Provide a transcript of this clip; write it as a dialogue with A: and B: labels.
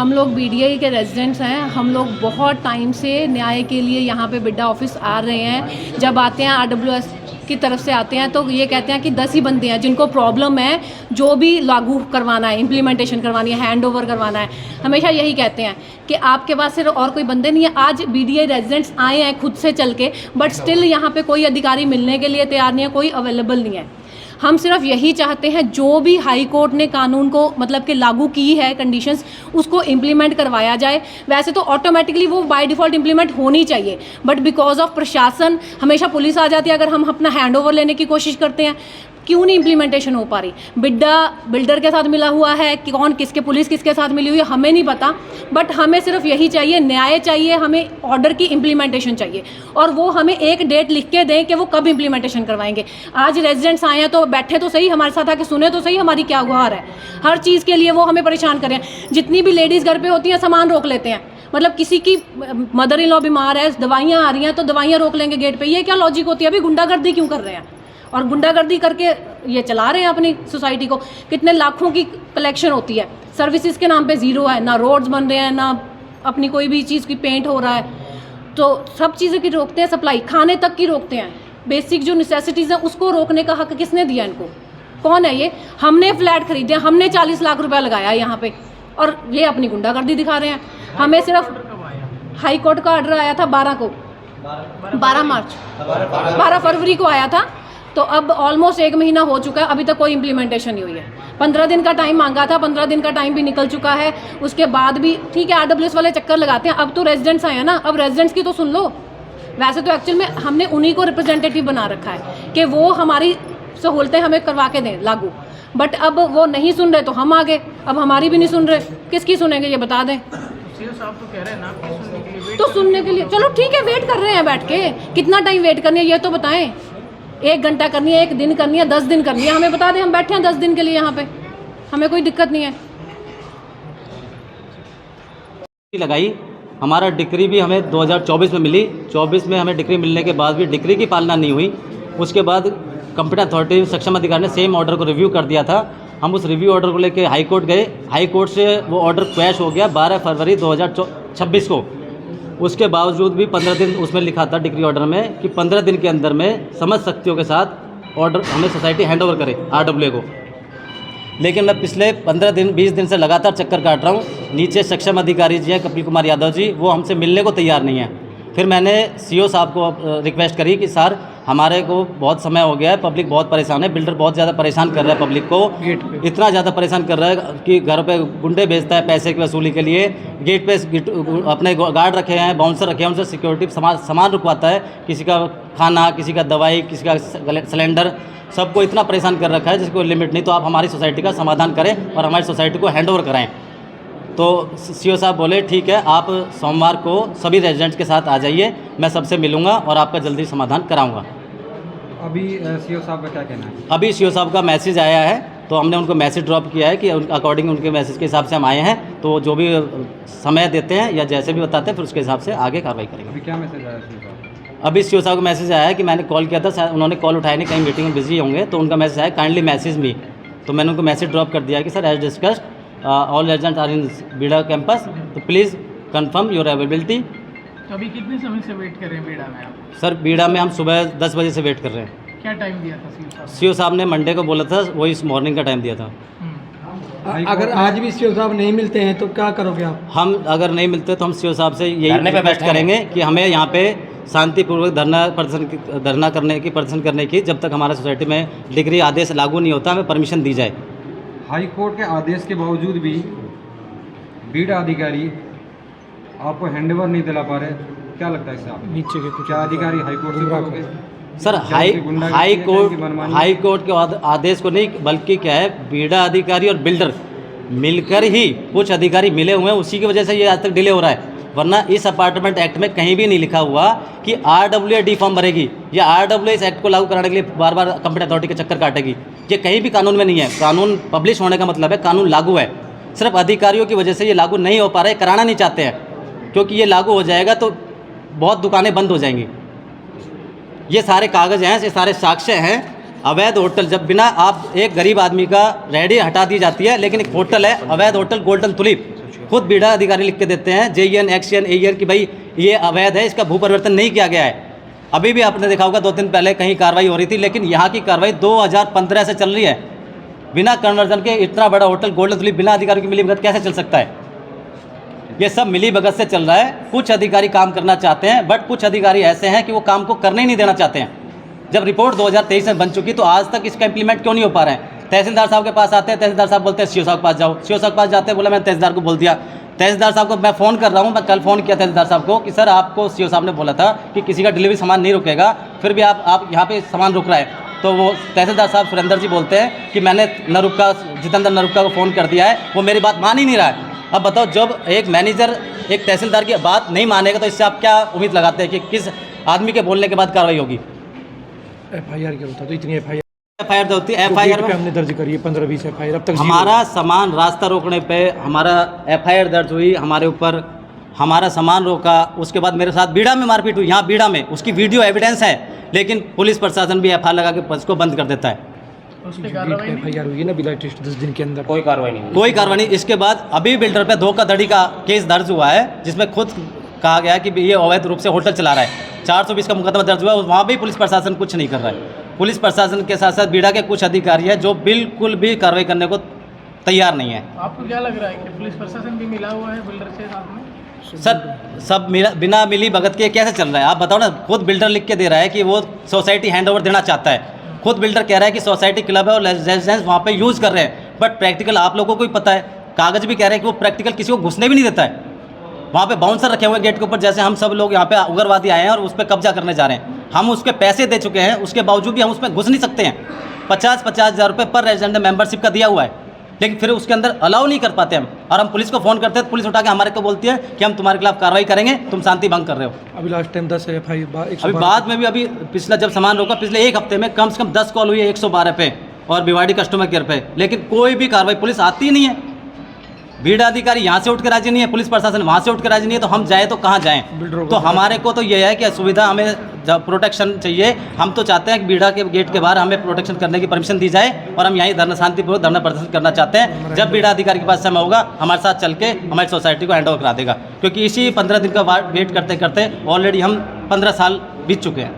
A: हम लोग बीडीआई के रेजिडेंट्स हैं। हम लोग बहुत टाइम से न्याय के लिए यहाँ पे बिड्डा ऑफिस आ रहे हैं। जब आते हैं आरडब्ल्यूएस की तरफ से आते हैं तो ये कहते हैं कि 10 ही बंदे हैं जिनको प्रॉब्लम है, जो भी लागू करवाना है, इम्प्लीमेंटेशन करवानी है, हैंड ओवर करवाना है। हमेशा यही कहते हैं कि आपके पास सिर्फ और कोई बंदे नहीं है। आज बीडीआई रेजिडेंट्स आए हैं खुद से चल के, बट स्टिल यहाँ पे कोई अधिकारी मिलने के लिए तैयार नहीं है, कोई अवेलेबल नहीं है। हम सिर्फ यही चाहते हैं जो भी हाई कोर्ट ने कानून को मतलब कि लागू की है कंडीशंस, उसको इम्प्लीमेंट करवाया जाए। वैसे तो ऑटोमेटिकली वो बाय डिफ़ॉल्ट इम्प्लीमेंट होनी चाहिए, बट बिकॉज ऑफ प्रशासन हमेशा पुलिस आ जाती है अगर हम अपना हैंड ओवर लेने की कोशिश करते हैं। क्यों नहीं इम्प्लीमेंटेशन हो पा रही? बिड्डा बिल्डर के साथ मिला हुआ है कि कौन किसके, पुलिस किसके साथ मिली हुई है हमें नहीं पता, बट हमें सिर्फ यही चाहिए, न्याय चाहिए, हमें ऑर्डर की इम्प्लीमेंटेशन चाहिए। और वो हमें एक डेट लिख के दें कि वो कब इम्प्लीमेंटेशन करवाएंगे। आज रेजिडेंट्स आए हैं तो बैठे तो सही, हमारे साथ आके सुने तो सही हमारी क्या गुहार है। हर चीज़ के लिए वो हमें परेशान करें। जितनी भी लेडीज़ घर पर होती हैं सामान रोक लेते हैं, मतलब किसी की मदर इन लॉ बीमार है, दवाइयाँ आ रही हैं तो दवाइयाँ रोक लेंगे गेट पे। ये क्या लॉजिक होती है? अभी गुंडागर्दी क्यों कर रहे हैं? और गुंडागर्दी करके ये चला रहे हैं अपनी सोसाइटी को। कितने लाखों की कलेक्शन होती है, सर्विसेज के नाम पे ज़ीरो है, ना रोड्स बन रहे हैं, ना अपनी कोई भी चीज़ की पेंट हो रहा है। तो सब चीज़ें की रोकते हैं, सप्लाई खाने तक की रोकते हैं। बेसिक जो नेसेसिटीज़ हैं उसको रोकने का हक किसने दिया इनको? कौन है ये? हमने फ्लैट खरीदे, हमने 40 लाख रुपया लगाया यहाँ पे, और ये अपनी गुंडागर्दी दिखा रहे हैं। हमें सिर्फ हाई कोर्ट का ऑर्डर आया था 12 फरवरी को आया था, तो अब ऑलमोस्ट 1 महीना हो चुका है, अभी तक कोई इम्प्लीमेंटेशन नहीं हुई है। 15 दिन का टाइम मांगा था, 15 दिन का टाइम भी निकल चुका है। उसके बाद भी ठीक है, आरडब्ल्यूएस वाले चक्कर लगाते हैं। अब तो रेजिडेंट्स आए हैं ना, अब रेजिडेंट्स की तो सुन लो। वैसे तो एक्चुअल में हमने उन्हीं को रिप्रेजेंटेटिव बना रखा है कि वो हमारी सहूलतें हमें करवा के दें लागू, बट अब वो नहीं सुन रहे तो हम आ गए। अब हमारी भी नहीं सुन रहे, किसकी सुनेंगे ये बता दें।
B: साहब तो कह रहे हैं ना कि सुनने के लिए,
A: तो सुनने के लिए चलो ठीक है, वेट कर रहे हैं बैठ के। कितना टाइम वेट करनी है ये तो बताएं। 1 घंटा करनी है, 1 दिन करनी है, 10 दिन करनी है, हमें बता दें। हम बैठे हैं 10 दिन के लिए यहाँ पे, हमें कोई दिक्कत नहीं है।
C: लगाई हमारा डिक्री भी हमें 2024 में मिली। 24 में हमें डिक्री मिलने के बाद भी डिक्री की पालना नहीं हुई। उसके बाद कंपनी अथॉरिटी सक्षम अधिकारी ने सेम ऑर्डर को रिव्यू कर दिया था। हम उस रिव्यू ऑर्डर को लेकर हाई कोर्ट गए। हाई कोर्ट से वो ऑर्डर क्वैश हो गया 12 फरवरी 2026 को। उसके बावजूद भी 15 दिन उसमें लिखा था डिक्री ऑर्डर में कि 15 दिन के अंदर में समझ शक्तियों के साथ ऑर्डर हमें सोसाइटी हैंड ओवर करे आरडब्ल्यूए को। लेकिन मैं पिछले 15 दिन 20 दिन से लगातार चक्कर काट रहा हूँ। नीचे सक्षम अधिकारी जी हैं कपिल कुमार यादव जी, वो हमसे मिलने को तैयार नहीं है। फिर मैंने सीओ साहब को रिक्वेस्ट करी कि सर हमारे को बहुत समय हो गया है, पब्लिक बहुत परेशान है, बिल्डर बहुत ज़्यादा परेशान कर रहा है पब्लिक को, इतना ज़्यादा परेशान कर रहा है कि घर पे गुंडे भेजता है पैसे की वसूली के लिए। गेट पे अपने गार्ड रखे हैं, बाउंसर रखे हैं, उनसे सिक्योरिटी सामान रुकवाता है। किसी का खाना, किसी का दवाई, किसी का सिलेंडर, सबको इतना परेशान कर रखा है जिसको कोई लिमिट नहीं। तो आप हमारी सोसाइटी का समाधान करें और हमारी सोसाइटी को हैंड ओवर कराएँ। तो सीओ साहब बोले ठीक है, आप सोमवार को सभी रेजिडेंट्स के साथ आ जाइए, मैं सबसे मिलूंगा और आपका जल्दी समाधान कराऊंगा।
D: अभी सीओ साहब का क्या कहना है?
C: अभी सीओ साहब का मैसेज आया है, तो हमने उनको मैसेज ड्रॉप किया है कि अकॉर्डिंग उनके मैसेज के हिसाब से हम आए हैं। तो जो भी समय देते हैं या जैसे भी बताते हैं फिर उसके हिसाब से आगे कार्रवाई करेंगे।
D: अभी क्या मैसेज आया सीओ साहब?
C: अभी सीओ साहब का मैसेज आया है कि मैंने कॉल किया था, शायद उन्होंने कॉल उठाया नहीं, कहीं मीटिंग में बिजी होंगे, तो उनका मैसेज आया काइंडली मैसेज मी। तो मैंने उनको मैसेज ड्रॉप कर दिया कि sir as discussed all residents are in Bida campus, तो प्लीज़ कंफर्म योर अवेलेबिलिटी।
B: अभी कितने समय से वेट कर रहे हैं बीड़ा में आप?
C: सर बीड़ा में हम सुबह 10 बजे से वेट कर रहे हैं।
B: क्या टाइम दिया था सीओ साहब?
C: सीओ साहब ने मंडे को बोला था, वही इस मॉर्निंग का टाइम दिया था।
E: अगर आज भी सीओ साहब नहीं मिलते हैं तो क्या करोगे आप?
C: हम अगर नहीं मिलते तो हम सीओ साहब से यही रिक्वेस्ट करेंगे कि हमें यहाँ पे शांतिपूर्वक धरना करने की जब तक हमारा सोसाइटी में डिग्री आदेश लागू नहीं होता हमें परमिशन दी जाए।
D: हाई कोर्ट के आदेश के बावजूद भी बीड़ा अधिकारी आपको हैंडओवर नहीं दिला पा रहे, क्या लगता है इससे आप?
E: नीचे के कुछ
D: क्या अधिकारी हाई कोर्ट से बोलोगे?
C: सर हाई कोर्ट के आदेश को नहीं, बल्कि क्या है, बीड़ा अधिकारी और बिल्डर मिलकर ही कुछ अधिकारी मिले हुए हैं, उसी की वजह से ये आज तक डिले हो रहा है। वरना इस अपार्टमेंट एक्ट में कहीं भी नहीं लिखा हुआ कि आरडब्ल्यूए डी फॉर्म भरेगी या आरडब्ल्यूए इस एक्ट को लागू कराने के लिए बार बार कंपनी अथॉरिटी के चक्कर काटेगी। ये कहीं भी कानून में नहीं है। कानून पब्लिश होने का मतलब है कानून लागू है। सिर्फ अधिकारियों की वजह से ये लागू नहीं हो पा रहा है, कराना नहीं चाहते हैं, क्योंकि ये लागू हो जाएगा तो बहुत दुकानें बंद हो जाएंगी। ये सारे कागज़ हैं, ये सारे साक्ष्य हैं। अवैध होटल, जब बिना आप एक गरीब आदमी का रेहड़ी हटा दी जाती है, लेकिन एक होटल है अवैध होटल गोल्डन तुलिप, खुद बीड़ा अधिकारी लिख के देते हैं JN XN AN कि भाई ये अवैध है, इसका भू परिवर्तन नहीं किया गया है। अभी भी आपने देखा होगा 2 दिन पहले कहीं कार्रवाई हो रही थी, लेकिन यहाँ की कार्रवाई 2015 से चल रही है। बिना कन्वर्जन के इतना बड़ा होटल गोल्डन ट्यूलिप बिना अधिकारियों की मिलीभगत कैसे चल सकता है? ये सब मिलीभगत से चल रहा है। कुछ अधिकारी काम करना चाहते हैं, बट कुछ अधिकारी ऐसे हैं कि वो काम को करने ही नहीं देना चाहते हैं। जब रिपोर्ट 2023 में बन चुकी तो आज तक इसका इंप्लीमेंट क्यों नहीं हो पा रहे हैं? तहसीलदार साहब के पास आते हैं, तहसीलदार साहब बोलते हैं सीओ साहब के पास जाओ, सीओ साहब के पास जाते हैं, बोला मैंने तहसीलदार को बोल दिया। तहसीलदार साहब को मैं फ़ोन कर रहा हूँ, मैं कल फ़ोन किया तहसीलदार साहब को कि सर आपको सीओ साहब ने बोला था कि किसी का डिलीवरी सामान नहीं रुकेगा, फिर भी आप यहाँ पे सामान रुक रहा है। तो वो तहसीलदार साहब सुरेंद्र जी बोलते हैं कि मैंने जितेंद्र नरुक्का को फ़ोन कर दिया है, वो मेरी बात मान ही नहीं रहा है। अब बताओ, जब एक मैनेजर एक तहसीलदार की बात नहीं मानेगा तो इससे आप क्या उम्मीद लगाते हैं कि किस आदमी के बोलने के बाद कार्रवाई होगी?
E: FIR क्या होता है? तो इतनी
C: FIR तो होती है। FIR में
E: हमने दर्ज करी है 15-20 FIR अब तक।
C: हमारा सामान रास्ता रोकने पे हमारा FIR दर्ज हुई, हमारे ऊपर हमारा सामान रोका, उसके बाद मेरे साथ बीड़ा में मारपीट हुई, यहाँ बीड़ा में, उसकी वीडियो एविडेंस है, लेकिन पुलिस प्रशासन भी FIR लगा के उसको बंद कर देता है।
B: उस पर कार्रवाई नहीं?
E: FIR हुई है ना बिला टेस्ट 10 दिन के अंदर,
C: कोई कार्रवाई नहीं। इसके बाद अभी बिल्डर पे धोखाधड़ी का केस दर्ज हुआ है, जिसमें खुद कहा गया कि ये अवैध रूप से होटल चला रहा है। 420 का मुकदमा दर्ज हुआ है, वहाँ भी पुलिस प्रशासन कुछ नहीं कर रहा है। पुलिस प्रशासन के साथ साथ बीड़ा के कुछ अधिकारी हैं जो बिल्कुल भी कार्रवाई करने को तैयार नहीं है।
B: आपको क्या लग रहा है कि पुलिस प्रशासन भी मिला हुआ है बिल्डर से साथ में?
C: सर सब बिना मिली भगत के कैसे चल रहा है? आप बताओ ना। खुद बिल्डर लिख के दे रहा है कि वो सोसाइटी हैंडओवर देना चाहता है। खुद बिल्डर कह रहा है कि सोसाइटी क्लब है और रेजिडेंस वहाँ पे यूज़ कर रहे हैं, बट प्रैक्टिकल आप लोगों को ही पता है। कागज़ भी कह रहे हैं कि वो प्रैक्टिकल किसी को घुसने भी नहीं देता है। वहाँ पे बाउंसर रखे हुए गेट के ऊपर, जैसे हम सब लोग यहाँ पे उग्रवादी आए हैं और उस पर कब्जा करने जा रहे हैं। हम उसके पैसे दे चुके हैं, उसके बावजूद भी हम उसमें घुस नहीं सकते हैं। 50-50 हज़ार रुपये पर रेजिडेंट मेंबरशिप का दिया हुआ है, लेकिन फिर उसके अंदर अलाउ नहीं कर पाते हम। और हम पुलिस को फ़ोन करते हैं तो पुलिस उठा के हमारे को बोलती है कि हम तुम्हारे खिलाफ कार्रवाई करेंगे, तुम शांति भंग कर रहे हो।
E: अभी लास्ट टाइम 10 FIR
C: अभी बाद में भी अभी पिछला जब सामान रोका, पिछले एक हफ्ते में कम से कम 10 कॉल हुई है 112 पे और भिवाड़ी कस्टमर केयर पे, लेकिन कोई भी कार्रवाई पुलिस आती ही नहीं है। बीड़ा अधिकारी यहाँ से उठ के राजी नहीं है, पुलिस प्रशासन वहाँ से उठ के राजी नहीं है, तो हम जाए तो कहाँ जाएँ? तो हमारे को तो ये है कि सुविधा, हमें जब प्रोटेक्शन चाहिए, हम तो चाहते हैं कि बीड़ा के गेट के बाहर हमें प्रोटेक्शन करने की परमिशन दी जाए और हम यहीं धरना शांतिपूर्वक धरना प्रदर्शन करना चाहते हैं। जब बीड़ा अधिकारी के पास समय होगा, हमारे साथ चल के हमारी सोसाइटी को हैंड ओवर करा देगा, क्योंकि इसी 15 दिन का वेट करते करते ऑलरेडी हम 15 साल बीत चुके हैं।